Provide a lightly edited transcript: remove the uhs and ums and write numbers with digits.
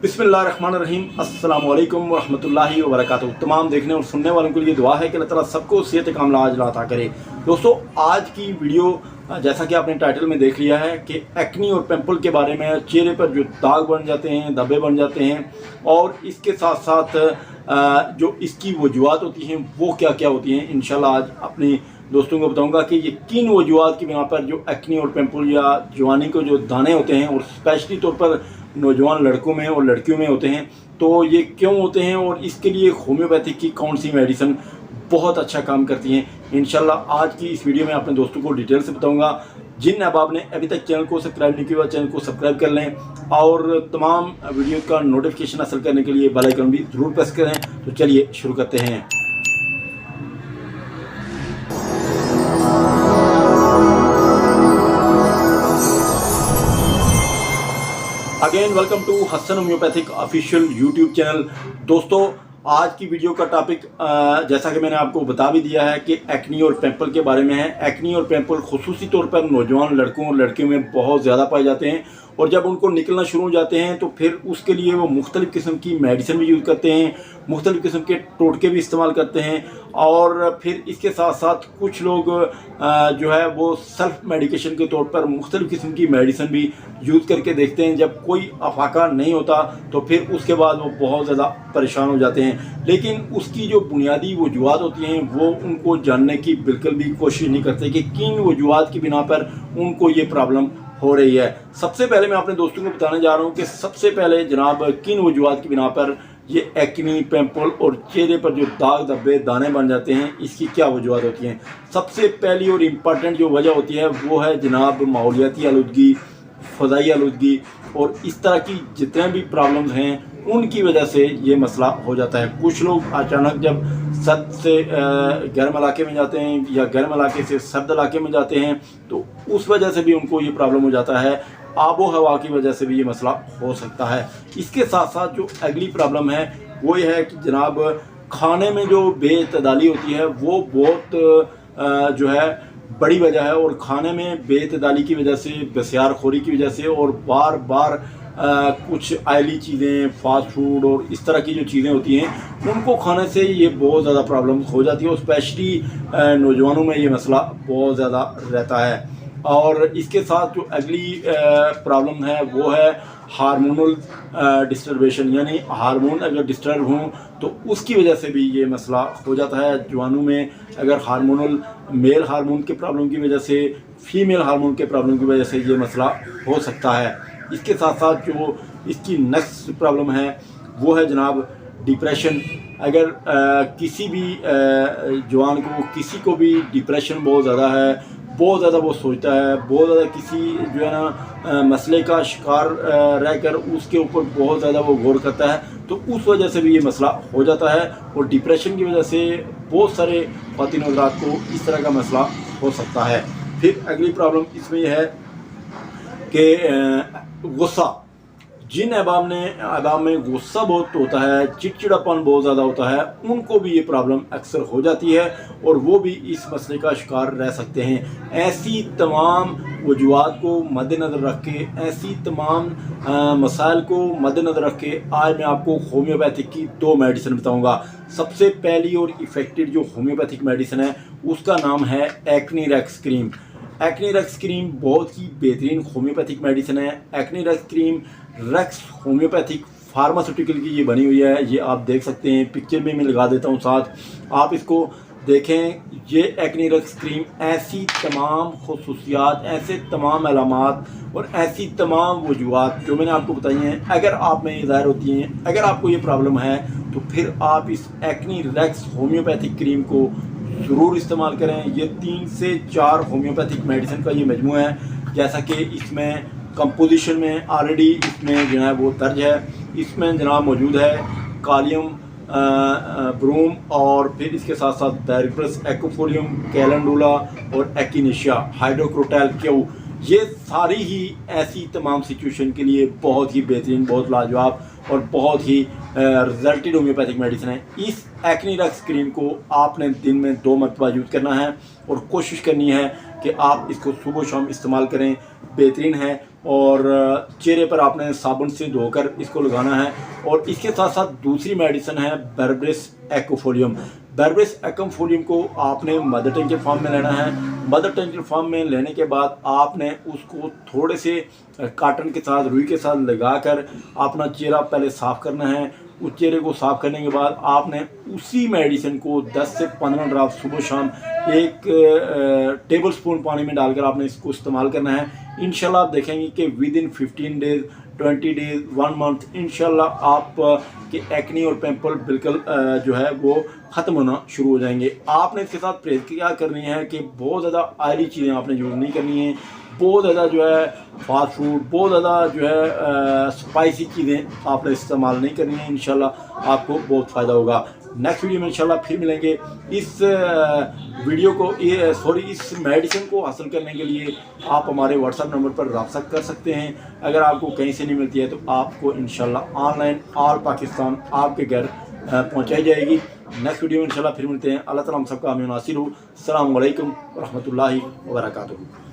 बिस्मिल्लाहिर्रहमानिर्रहीम अस्सलाम वालेकुम वरहमतुल्लाहि वबरकातुहू। तमाम देखने और सुनने वालों के लिए दुआ है कि अल्लाह ताला सबको सेहत कामला आजिला अता करे। दोस्तों, आज की वीडियो जैसा कि आपने टाइटल में देख लिया है कि एक्नी और पिंपल के बारे में, चेहरे पर जो दाग बन जाते हैं, धब्बे बन जाते हैं और इसके साथ साथ जो इसकी वजूहत होती हैं वो क्या क्या होती हैं, इंशाल्लाह आज अपनी दोस्तों को बताऊंगा कि ये किन वजूहत की बिना पर जो एक्नी और पिंपल या जवानी को जो दाने होते हैं और स्पेशली तौर पर नौजवान लड़कों में और लड़कियों में होते हैं, तो ये क्यों होते हैं और इसके लिए होम्योपैथिक की कौन सी मेडिसिन बहुत अच्छा काम करती हैं। इंशाल्लाह आज की इस वीडियो में अपने दोस्तों को डिटेल से बताऊंगा। जिन अहबाब ने अभी तक चैनल को सब्सक्राइब नहीं किया, चैनल को सब्सक्राइब कर लें और तमाम वीडियो का नोटिफिकेशन हासिल करने के लिए बेल आइकन भी ज़रूर प्रेस करें। तो चलिए शुरू करते हैं। Again welcome to Hasan homeopathic official YouTube channel. दोस्तों, आज की वीडियो का टॉपिक जैसा कि मैंने आपको बता भी दिया है कि एक्नी और पिंपल के बारे में है। एक्नी और पिंपल खुसूसी तौर पर नौजवान लड़कों और लड़कियों में बहुत ज़्यादा पाए जाते हैं और जब उनको निकलना शुरू हो जाते हैं तो फिर उसके लिए वो मुख्तलिफ़ किस्म की मेडिसिन भी यूज़ करते हैं, मुख्तलिफ़ किस्म के टोटके भी इस्तेमाल करते हैं और फिर इसके साथ साथ कुछ लोग जो है वो सेल्फ मेडिकेशन के तौर पर मुख्तलिफ़ किस्म की मेडिसिन भी यूज़ करके देखते हैं। जब कोई अफाका नहीं होता तो फिर उसके बाद वो बहुत ज़्यादा परेशान हो जाते हैं, लेकिन उसकी जो बुनियादी वजूहत होती हैं वो उनको जानने की बिल्कुल भी कोशिश नहीं करते कि किन वजूहत की बिना पर उनको ये प्रॉब्लम हो रही है। सबसे पहले मैं अपने दोस्तों को बताने जा रहा हूँ कि सबसे पहले जनाब किन वजूहत की बिना पर ये एक्नी, पिंपल और चेहरे पर जो दाग धब्बे दाने बन जाते हैं, इसकी क्या वजूहत होती हैं। सबसे पहली और इम्पॉर्टेंट जो वजह होती है वो है जनाब माहौलियाती आलूदगी, फ़ज़ाई आलूदगी और इस तरह की जितने भी प्रॉब्लम्स हैं उनकी वजह से ये मसला हो जाता है। कुछ लोग अचानक जब सर्द से गर्म इलाके में जाते हैं या गर्म इलाके से सर्द इलाके में जाते हैं तो उस वजह से भी उनको ये प्रॉब्लम हो जाता है। आबो हवा की वजह से भी ये मसला हो सकता है। इसके साथ साथ जो अगली प्रॉब्लम है वो ये है कि जनाब खाने में जो बेतदाली होती है वो बहुत जो है बड़ी वजह है और खाने में बेतदाली की वजह से, बसियारखोरी की वजह से और बार बार कुछ ऑयली चीज़ें, फास्ट फूड और इस तरह की जो चीज़ें होती हैं उनको खाने से ये बहुत ज़्यादा प्रॉब्लम हो जाती है और स्पेशली नौजवानों में ये मसला बहुत ज़्यादा रहता है। और इसके साथ जो अगली प्रॉब्लम है वो है हार्मोनल डिस्टर्बेशन, यानी हार्मोन अगर डिस्टर्ब हों तो उसकी वजह से भी ये मसला हो जाता है। जवानों में अगर हार्मोनल मेल हार्मोन के प्रॉब्लम की वजह से, फीमेल हार्मोन के प्रॉब्लम की वजह से ये मसला हो सकता है। इसके साथ साथ जो इसकी नेक्स्ट प्रॉब्लम है वो है जनाब डिप्रेशन। अगर किसी भी जवान को, किसी को भी डिप्रेशन बहुत ज़्यादा है, बहुत ज़्यादा वो सोचता है, बहुत ज़्यादा किसी जो है ना मसले का शिकार रहकर उसके ऊपर बहुत ज़्यादा वो गौर करता है, तो उस वजह से भी ये मसला हो जाता है। और डिप्रेशन की वजह से बहुत सारे ख़वातीन हज़रात को इस तरह का मसला हो सकता है। फिर अगली प्रॉब्लम इसमें यह है कि गुस्सा। जिन अहबाब में गुस्सा बहुत होता है, चिड़चिड़ापन बहुत ज़्यादा होता है, उनको भी ये प्रॉब्लम अक्सर हो जाती है और वो भी इस मसले का शिकार रह सकते हैं। ऐसी तमाम वजूहत को मद्देनज़र रख के, ऐसी तमाम मसाइल को मद्देनज़र रख के आज मैं आपको होम्योपैथिक की 2 मेडिसिन बताऊँगा। सबसे पहली और इफ़ेक्टिव जो होम्योपैथिक मेडिसिन है उसका नाम है एक्नीरेक्स क्रीम। एक्नीरेक्स क्रीम बहुत ही बेहतरीन होम्योपैथिक मेडिसिन है। एक्नीरेक्स क्रीम रेक्स होम्योपैथिक फार्मास्यूटिकल की ये बनी हुई है, ये आप देख सकते हैं, पिक्चर में मैं लगा देता हूँ साथ, आप इसको देखें। ये एक्नीरेक्स क्रीम ऐसी तमाम खुसूसियात, ऐसे तमाम अलामात और ऐसी तमाम वजूहत जो मैंने आपको बताई हैं, अगर आप में ये ज़ाहिर होती हैं, अगर आपको ये प्रॉब्लम है तो फिर आप इस एक्नीरेक्स होम्योपैथिक क्रीम को ज़रूर इस्तेमाल करें। ये 3 से 4 होम्योपैथिक मेडिसिन का ये मजमू है, जैसा कि इसमें कंपोजिशन में ऑलरेडी इसमें जो है वो दर्ज है। इसमें जनाब मौजूद है कालियम ब्रूम और फिर इसके साथ साथ बैरिप्रस, एक्फोलियम, कैलेंडुला और एक्टिनिशिया, हाइड्रोक्रोटैल क्यू। ये सारी ही ऐसी तमाम सिचुएशन के लिए बहुत ही बेहतरीन, बहुत लाजवाब और बहुत ही रिजल्टेड होम्योपैथिक मेडिसिन है। इस एक्नीरेक्स क्रीम को आपने दिन में 2 मरतबा यूज़ करना है और कोशिश करनी है कि आप इसको सुबह शाम इस्तेमाल करें। बेहतरीन है, और चेहरे पर आपने साबुन से धोकर इसको लगाना है। और इसके साथ साथ दूसरी मेडिसिन है बेर्बेरिस एक्वाफोलियम। बेर्बेरिस एक्वाफोलियम को आपने मदर टिंचर फॉर्म में लेना है। मदर टिंचर फॉर्म में लेने के बाद आपने उसको थोड़े से कॉटन के साथ, रुई के साथ लगाकर अपना चेहरा पहले साफ़ करना है। उस चेहरे को साफ़ करने के बाद आपने उसी मेडिसिन को 10 से 15 ड्रॉप सुबह शाम एक टेबल स्पून पानी में डालकर आपने इसको इस्तेमाल करना है। इंशाल्लाह आप देखेंगे कि with in 15 days, 20 days, 1 month इंशाल्लाह आप के एक्नी और पिंपल बिल्कुल जो है वो ख़त्म होना शुरू हो जाएंगे। आपने इसके साथ परहेज़ क्या करनी है कि बहुत ज़्यादा ऑयली चीज़ें आपने यूज़ नहीं करनी है, बहुत ज़्यादा जो है फास्ट फूड, बहुत ज़्यादा जो है स्पाइसी चीज़ें आपने इस्तेमाल नहीं करनी है। इंशाल्लाह आपको बहुत फ़ायदा होगा। नेक्स्ट वीडियो में इंशाल्लाह फिर मिलेंगे। इस वीडियो को इस मेडिसिन को हासिल करने के लिए आप हमारे व्हाट्सएप नंबर पर रब्ता कर सकते हैं। अगर आपको कहीं से नहीं मिलती है तो आपको इंशाल्लाह ऑनलाइन ऑल पाकिस्तान आपके घर पहुंचाई जाएगी। नेक्स्ट वीडियो में इंशाल्लाह फिर मिलते हैं। अल्लाह ताला हम सबका आमीन नासिर हो। अस्सलामु अलैकुम व रहमतुल्लाहि व बरकातुहू।